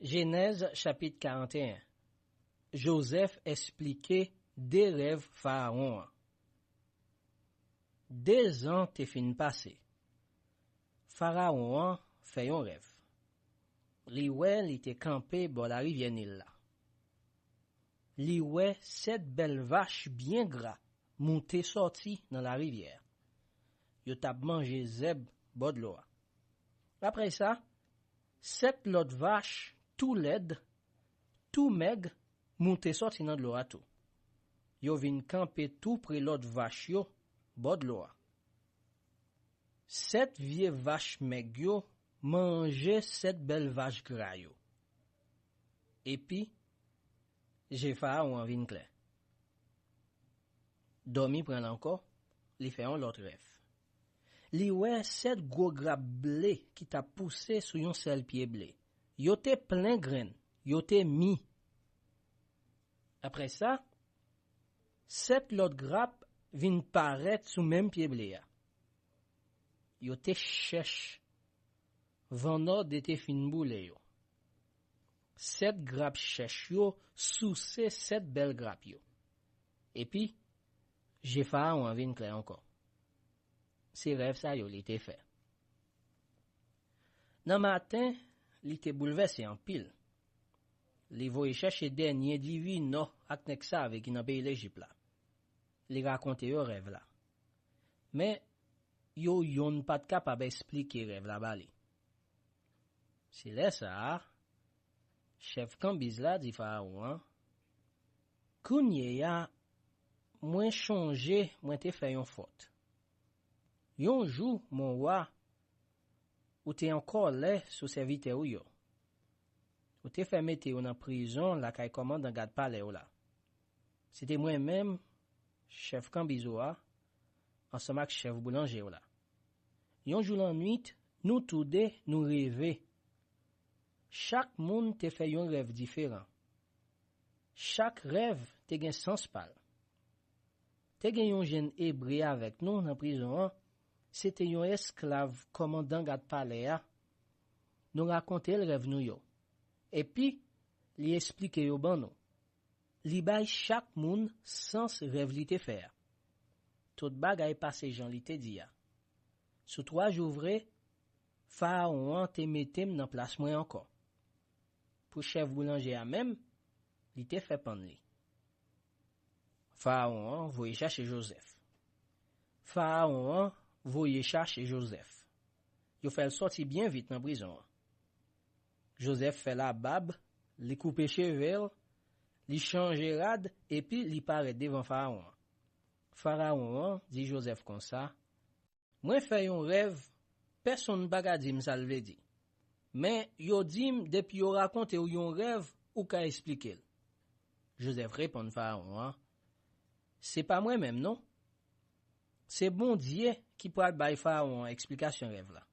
Genèse chapitre 41. Joseph expliquait des rêves pharaon. 2 ans te fin passé. Pharaon fait un rêve. Li wè li te campé bo la rivière Nil la. Li wè 7 belles vaches bien gras monté sorti dans la rivière. Yo tap mangé zeb bo de l'eau. Après ça, 7 l'autres vaches tout laides, tout maigres, monté sorti dans de l'eau à tout. Yo vin camper tout près l'autre vache yo, bo de l'eau. 7 vieux vaches maigres yo manger 7 belles vaches gras yo. Et puis, j'ai Pharaon vin clair. Dormi prend encore, li fait un l'autre rêve. Li wè 7 gros grappes blé qui t'a poussé sur yon seul pied blé. Yo te plein grain, yo te mi. Après ça, 7 l'autre grappes vin paraître sous même pied blé. Yo te chèche. Vanor de te fin boule yo. 7 grappes chèche yo sous ces 7 belles grappes yo. Et puis, j'ai Pharaon vin clair encore. Ces rêves ça yo li te fait. Nan matin, li te bouleversé en pile. Li voye chercher dernier divino ak nek sa avec nan pays l'Égypte là. Li raconte yo rêve là. Mais yo yon pas capable expliquer rêve là bali. C'est là ça, chef Cambiz la dit Pharaon, kounye ya, mwen changé, mwen te fait yon faute. Yon jou, mon roi, ou te encore là sous serviteur ou yo. Ou te fait mettre yon en prison la kay commande en garde palais ou là. C'était moi-même, chef Cambizoa, ensemble avec chef boulanger ou là. Yon jou la nuit, nous tous deux nous rêver. Chaque monde te fait un rêve différent. Chaque rêve te gen sens pal. Te gen yon jeune hébreu avec nous dans prison, c'était un esclave commandant garde palais a. Nous raconter le rêve nous yo. Et puis, li explique yo ban nous. Li bay chaque monde sens rêve li te faire. Tout bagay passé Jean li te di ya. Sous 3 jours vrai, Pharaon te mettem dans place moi encore. Pour chef boulanger a même, li te fait pendre li. Pharaon voye chercher Joseph. Pharaon voye chercher Joseph. Yo fait sortir bien vite dans prison. Joseph fait la barbe, li coupe chevel, li change rad et puis li paraît devant Pharaon. Pharaon dit Joseph comme ça, moi fait un rêve, personne baga di m'sa le di. Mais yo dim depuis yo raconte ou yon rêve ou ka expliquer. Joseph répond Pharaon, c'est pas moi même non. C'est bon Dieu qui pourra bay Pharaon explication rêve là.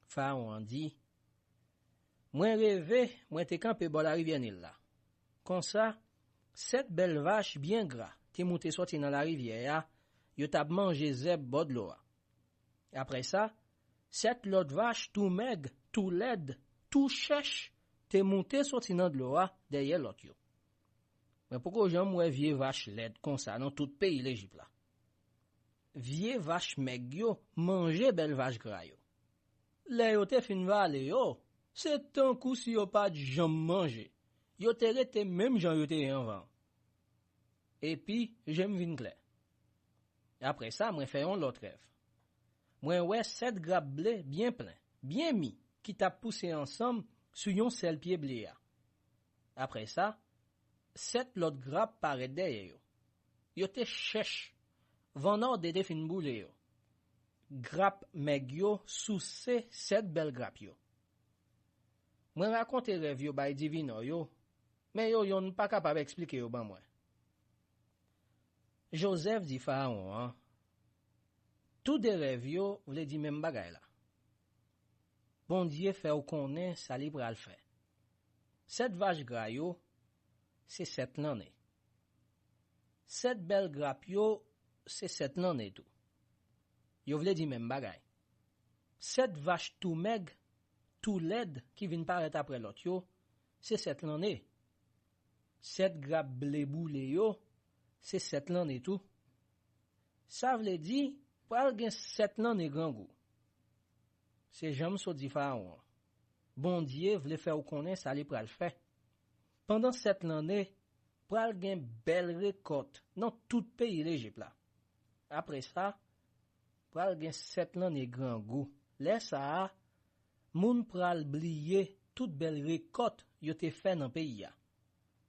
Pharaon dit, moi rêvé, moi te campé bo la rivière Nil là. Comme ça, 7 belles vaches bien gras, te monté sorti dans la rivière, yo t'a mangé zeb bo de l'eau. Après ça, 7 l'autre vaches tout maigres, tout laides, tout chèche, te monté sorti dans de l'eau derrière l'autre yo. Mais pourquoi j'aime ouais vieux vache laide comme ça dans tout pays l'Égypte là? Vieux vache maigre yo manger belle vache gras yo. Là yo te fin vale yo, c'est tant coup si yo pas jamais manger. Yo te rete même jan yo te avant. Et puis j'aime vin clair. Après ça, moi fais un l'autre rêve. Moi ouais 7 grappes blé bien plein, bien mis, qui t'a poussé ensemble sur yon seul pied blé. Après ça, 7 l'autre grappes paraît derrière yo. Yo te chèche, vanor de fin boule yo. Grappe meg yo sous ces 7 belles grappes yo. Moi raconte rêve yo bay divino yo, mais yo yon pas capable expliquer yo ban moi. Joseph dit Pharaon, tout des rêves yo vle di même bagay la. Bon Dieu fait ou connaît ça li pral fait. 7 vaches gras yo, c'est 7 l'année. 7 belles grappes yo, c'est 7 l'année tout. Yo vle di même bagay. 7 vaches tout maigres, tout laides qui viennent paraître après l'autre yo, c'est 7 l'année. 7 grappe blé boulé yo, c'est 7 l'année tout. Ça veut dire, pral gen 7 l'année grand goût. C'est jam so di Pharaon. Bon Dieu vle faire ou connaît ça li pral fait. Pendant 7 l'année, pral gen belle récolte dans tout pays l'Égypte là. Après ça, pral gen 7 l'année grand goût. Laisse ça, moun pral bliye toute belle récolte yo te fait dans pays ya.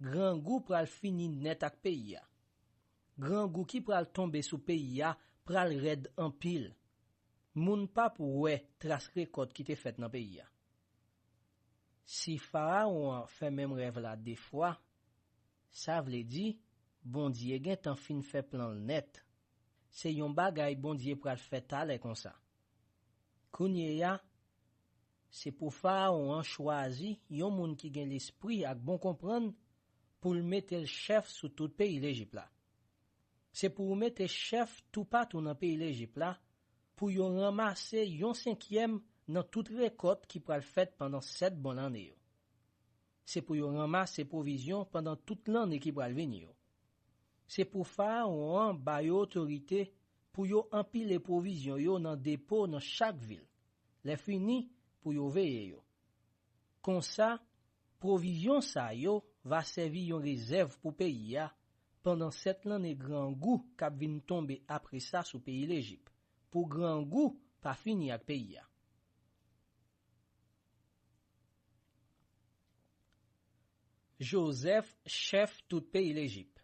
Grand goût pral fini net ak pays ya. Grand goût qui pral tomber sous pays ya, pral red en pile. Moun pa pou wè trace récolte qui te fait dans pays ya. Si Pharaon fait même rêve là des fois, ça vle di, bon Dieu gen tan fin fait plan net. C'est yon bagay bon Dieu pral fait tale comme ça. Kounye ya, c'est pour Pharaon choisi yon moun qui gen l'esprit ak bon comprendre pour le mettre le chef sous tout pays l'Égypte là. C'est pour mettre chef tout partout dans pays l'Égypte là, pour yon ramasser yon 5e dans toute récolte qui pral fait pendant 7 bonnes années. C'est pour yon ramasser provision pendant toute l'année qui pral venir. C'est pour Pharaon ba yo autorité pour yo empiler provision yo dans dépôt dans chaque ville. Les fini pour yo veiller yo. Comme ça, provision sa yo va servir yon réserve pour pays ya pendant 7 l'année grand goût k'ap vin tomber après ça sous pays l'Égypte. Pour grand goût pas fini ak pays ya. Joseph chef tout pays l'Égypte.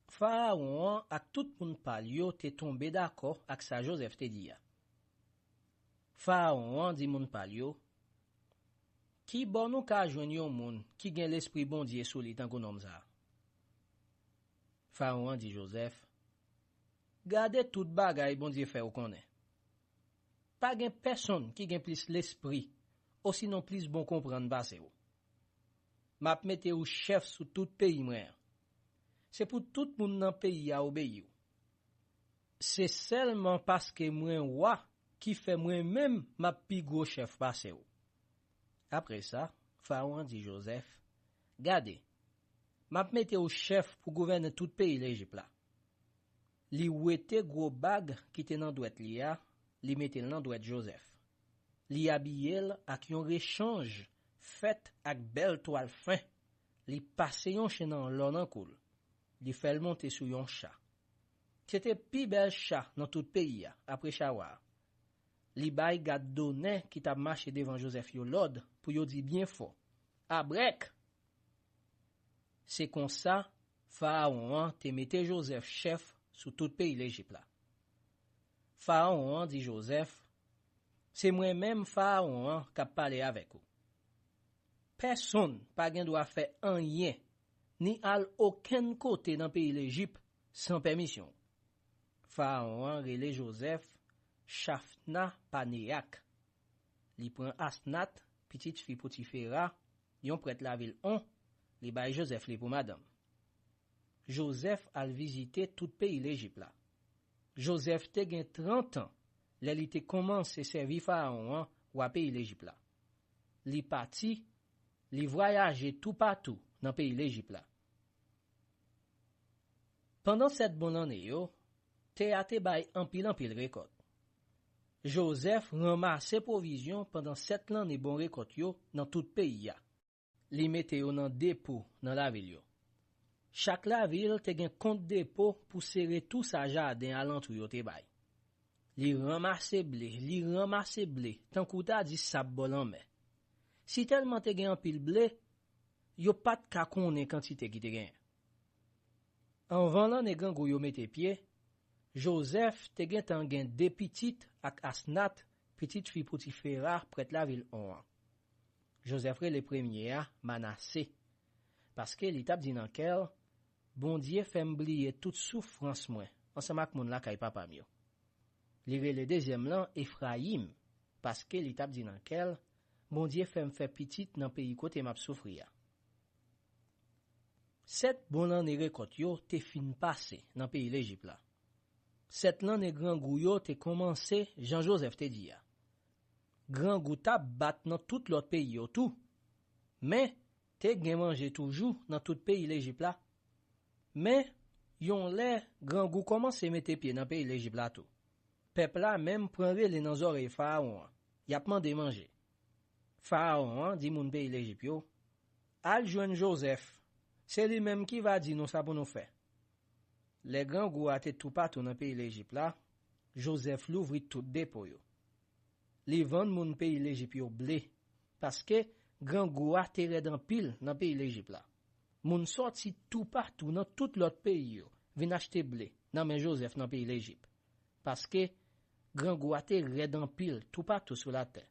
Pharaon ak tout moun pal yo te tombé d'accord ak sa Joseph te di ya. Pharaon di moun pal yo, qui bon nou ka jwenn yon moun qui gen l'esprit bon Dieu sou li tan kon nom sa. Pharaon di Joseph, gade tout bagay bon Dieu fait ou konnen. Pa gen personne qui gen plus l'esprit, ou sinon plus bon comprendre basse ou. M'a mette ou chef sous tout pays mwen. C'est pour tout moun nan pays a obéi ou. C'est seulement parce que mwen roi qui fait moi-même m'a pi gros chef basse ou. Après ça, Pharaon dit Joseph, gade, m'a mette ou chef pour gouverner tout pays l'Égypte là. Li ouete gros bag qui te nan douet li a, li mette nan douet Joseph. Li habillel ak yon rechange fait ak belle toile fin. Li passe yon chenan lò nan koul. Li fel monter sou yon chat. C'était pi bel chat dans tout pays après Chawar. Li bay gad donné qui t'a marché devant Joseph yo l'ordre pour yo di bien fort. Abrek! C'est comme ça, Pharaon te mette Joseph chef sous tout pays l'Égypte là. Pharaon dit Joseph, c'est moi-même Pharaon qui a parlé avec vous. Personne pas gen doit faire rien, ni al aucun côté dans pays l'Égypte sans permission. Pharaon relè Joseph, Chafna Panéak. Li prend Asnat, petite fille Potifera, yon prête la ville on, li bay Joseph li pour madame. Joseph al visiter tout pays l'Égypte là. Joseph te gen 30 ans, li te commence servir Pharaon ou à pays l'Égypte là. Li parti, li voyage tout partout dans pays l'Égypte là. Pendant cette bonne année yo, te a te bay en pile récolte. Joseph ramasse provisions pendant 7 l'année bon récolte yo dans tout pays ya. Li mette yo dans dépôt dans la ville yo. Chaque la ville te gen compte dépôt pour serrer tout sa jardin alentou yo te bay. Li ramasse blé, tant kouta di sab bol en mai. Si tellement te gen en pile blé, yo pat ka konnen quantité qui te gen. En vendant les gangou yo mette pied, Joseph te gen tan gen de petite ak Asnat, petite fille Potifera près la ville on. Joseph re le premier a Manassé, parce que l'étape dit nan kel, bon Dieu fait m'blier toute souffrance moi, ensemble ak moun la kay papa mio. Li re le deuxième lan Ephraim, parce que l'étape dit nan kel, bon Dieu fait m'fait petite nan pays côté m'a souffrir. 7 bon l'année récolte yo te fin passé dans pays l'Égypte là. 7 l'année grand goût yo te commencé Jean-Joseph te dit ya. Grand goût t'a bat dans tout l'autre pays yo tout. Mais, te gen manje toujours dans tout pays l'Égypte là. Mais, yon lè grand goût commence mette pied dans pays l'Égypte là tout. Peuple là même prend relé dans oreille Pharaon. Y a demandé manger. Pharaon dit moun pays l'Égypte yo, al joindre Joseph. C'est lui-même qui va dire nous ça pour nous faire. Les grands goût a tout partout dans pays l'Égypte là. Joseph l'ouvrit tout dépôt yo. Li vend moun pays l'Égypte yo blé parce que grand goût a terre dans pile dans pays l'Égypte là. Moun sorti tout partout dans tout l'autre pays yo, vinn acheter blé dans men Joseph dans pays l'Égypte. Parce que grand goût a terre dans pile tout partout sur la terre.